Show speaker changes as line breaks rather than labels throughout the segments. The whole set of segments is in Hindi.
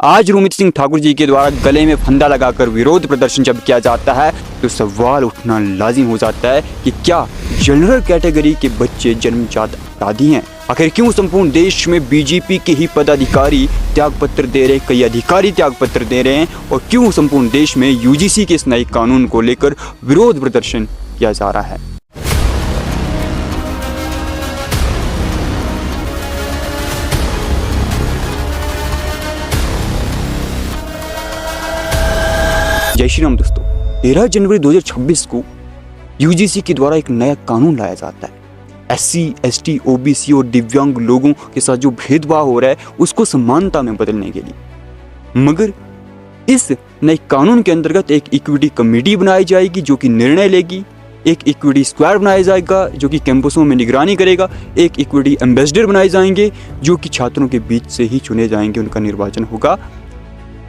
आज रूमित सिंह ठाकुर जी के द्वारा गले में फंदा लगाकर विरोध प्रदर्शन जब किया जाता है तो सवाल उठना लाजिम हो जाता है कि क्या जनरल कैटेगरी के बच्चे जन्मजात अपराधी हैं? आखिर क्यों संपूर्ण देश में बीजेपी के ही पदाधिकारी त्यागपत्र दे रहे, कई अधिकारी त्यागपत्र दे रहे हैं, और क्यों संपूर्ण देश में यूजीसी के इस नए कानून को लेकर विरोध प्रदर्शन किया जा रहा है? जय श्री राम दोस्तों, 13 जनवरी 2026 को यूजीसी के द्वारा एक नया कानून लाया जाता है। एससी, एसटी, ओबीसी और दिव्यांग लोगों के साथ जो भेदभाव हो रहा है उसको समानता में बदलने के लिए। मगर इस नए कानून के अंतर्गत एक इक्विटी कमेटी बनाई जाएगी जो कि निर्णय लेगी, एक इक्विटी स्क्वाड बनाया जाएगा जो कि कैंपसों में निगरानी करेगा, एक इक्विटी एम्बेसडर बनाए जाएंगे जो कि छात्रों के बीच से ही चुने जाएंगे, उनका निर्वाचन होगा,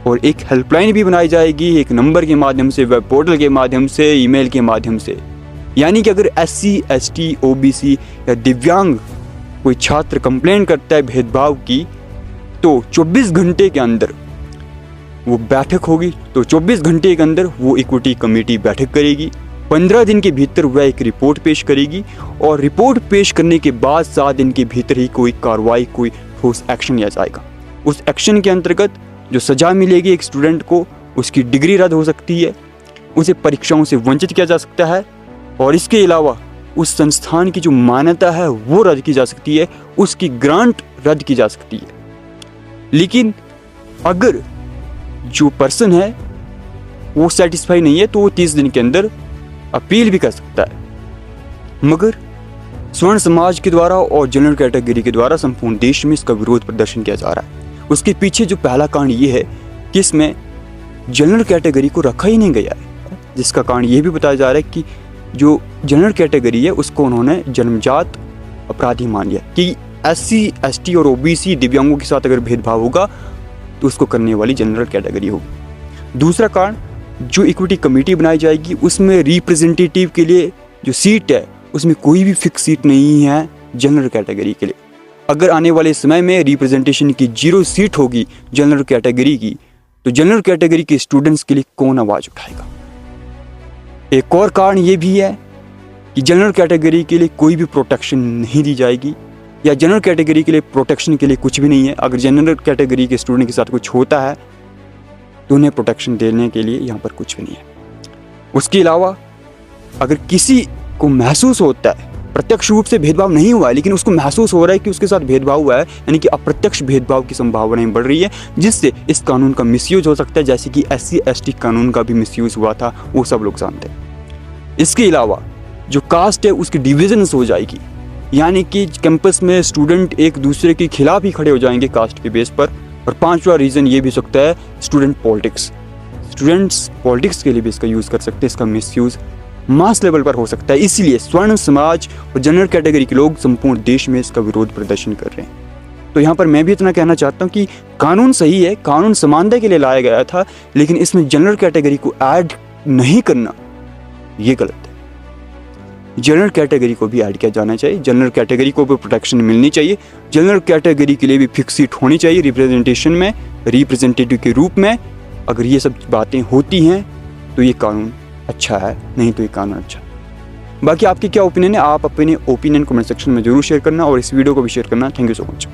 और एक हेल्पलाइन भी बनाई जाएगी, एक नंबर के माध्यम से, वेब पोर्टल के माध्यम से, ईमेल के माध्यम से। यानी कि अगर एससी, एसटी, ओबीसी या दिव्यांग कोई छात्र कंप्लेंट करता है भेदभाव की, तो 24 घंटे के अंदर वो बैठक होगी, तो 24 घंटे के अंदर वो इक्विटी कमेटी बैठक करेगी। 15 दिन के भीतर वह एक रिपोर्ट पेश करेगी, और रिपोर्ट पेश करने के बाद 7 दिन के भीतर ही कोई कार्रवाई, कोई ठोस एक्शन लिया जाएगा। उस एक्शन के अंतर्गत जो सजा मिलेगी एक स्टूडेंट को, उसकी डिग्री रद्द हो सकती है, उसे परीक्षाओं से वंचित किया जा सकता है, और इसके अलावा उस संस्थान की जो मान्यता है वो रद्द की जा सकती है, उसकी ग्रांट रद्द की जा सकती है। लेकिन अगर जो पर्सन है वो सेटिस्फाई नहीं है तो वो 30 दिन के अंदर अपील भी कर सकता है। मगर स्वर्ण समाज के द्वारा और जनरल कैटेगरी के द्वारा संपूर्ण देश में इसका विरोध प्रदर्शन किया जा रहा है। उसके पीछे जो पहला कारण ये है कि इसमें जनरल कैटेगरी को रखा ही नहीं गया है, जिसका कारण ये भी बताया जा रहा है कि जो जनरल कैटेगरी है उसको उन्होंने जन्मजात अपराधी मान लिया कि एससी, एसटी और ओबीसी दिव्यांगों के साथ अगर भेदभाव होगा तो उसको करने वाली जनरल कैटेगरी होगी। दूसरा कारण, जो इक्विटी कमेटी बनाई जाएगी उसमें रिप्रेजेंटेटिव के लिए जो सीट है उसमें कोई भी फिक्स सीट नहीं है जनरल कैटेगरी के लिए। अगर आने वाले समय में रिप्रेजेंटेशन की 0 सीट होगी जनरल कैटेगरी की, तो जनरल कैटेगरी के स्टूडेंट्स के लिए कौन आवाज उठाएगा? एक और कारण ये भी है कि जनरल कैटेगरी के लिए कोई भी प्रोटेक्शन नहीं दी जाएगी, या जनरल कैटेगरी के लिए प्रोटेक्शन के लिए कुछ भी नहीं है। अगर जनरल कैटेगरी के स्टूडेंट के साथ कुछ होता है तो उन्हें प्रोटेक्शन देने के लिए यहाँ पर कुछ भी नहीं है। उसके अलावा अगर किसी को महसूस होता है, प्रत्यक्ष रूप से भेदभाव नहीं हुआ है लेकिन उसको महसूस हो रहा है कि उसके साथ भेदभाव हुआ है, यानी कि अप्रत्यक्ष भेदभाव की संभावनाएं बढ़ रही है, जिससे इस कानून का मिसयूज हो सकता है, जैसे कि एससी, एसटी कानून का भी मिसयूज हुआ था, वो सब लोग जानते हैं। इसके अलावा जो कास्ट है उसकी डिविजन्स हो जाएगी, यानी कि कैंपस में स्टूडेंट एक दूसरे के खिलाफ ही खड़े हो जाएंगे कास्ट के बेस पर। और 5वां रीज़न ये भी सकता है स्टूडेंट पॉलिटिक्स। स्टूडेंट्स पॉलिटिक्स के लिए भी इसका यूज़ कर सकते हैं, इसका मिसयूज मास लेवल पर हो सकता है। इसलिए स्वर्ण समाज और जनरल कैटेगरी के लोग संपूर्ण देश में इसका विरोध प्रदर्शन कर रहे हैं। तो यहाँ पर मैं भी इतना कहना चाहता हूँ कि कानून सही है, कानून समानता के लिए लाया गया था, लेकिन इसमें जनरल कैटेगरी को ऐड नहीं करना ये गलत है। जनरल कैटेगरी को भी ऐड किया जाना चाहिए, जनरल कैटेगरी को भी प्रोटेक्शन मिलनी चाहिए, जनरल कैटेगरी के लिए भी फिक्स सीट होनी चाहिए रिप्रेजेंटेशन में, रिप्रेजेंटेटिव के रूप में। अगर ये सब बातें होती हैं तो ये कानून अच्छा है, नहीं तो ये कानून अच्छा। बाकी आपकी क्या ओपिनियन है? आप अपने ओपिनियन कमेंट सेक्शन में जरूर शेयर करना, और इस वीडियो को भी शेयर करना। Thank you so much.